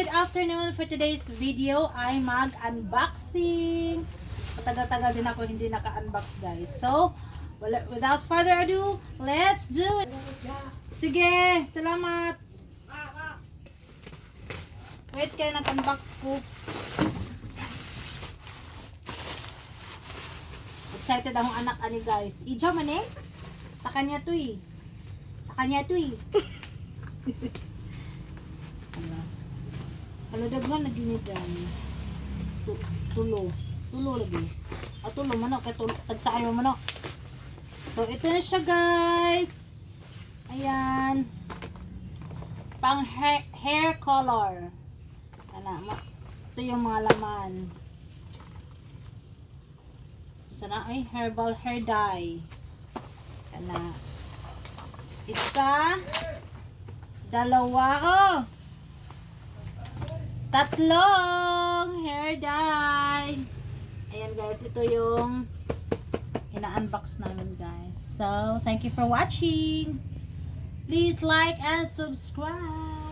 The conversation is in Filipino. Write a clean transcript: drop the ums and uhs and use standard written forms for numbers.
good afternoon. For today's video ay mag-unboxing. Matagal-tagal din ako hindi naka-unbox guys. So, without further ado, let's do it. Sige, salamat. Wait kayo, nag-unbox ko. Excited akong anak ani guys. Ijo man eh. Sa kanya to eh. Sa kanya to eh. Kalau daghan na gyud dyan. Tulo lagi. Tulo manok kay tulo tagsaayo manok. So ito na siya guys. Ayan. Pang hair color. Ito yung mga laman. Sana ay herbal hair dye. Isa, dalawa, tatlong hair dye. Ayan guys, ito yung ina-unbox namin guys. So, thank you for watching. Please like and subscribe.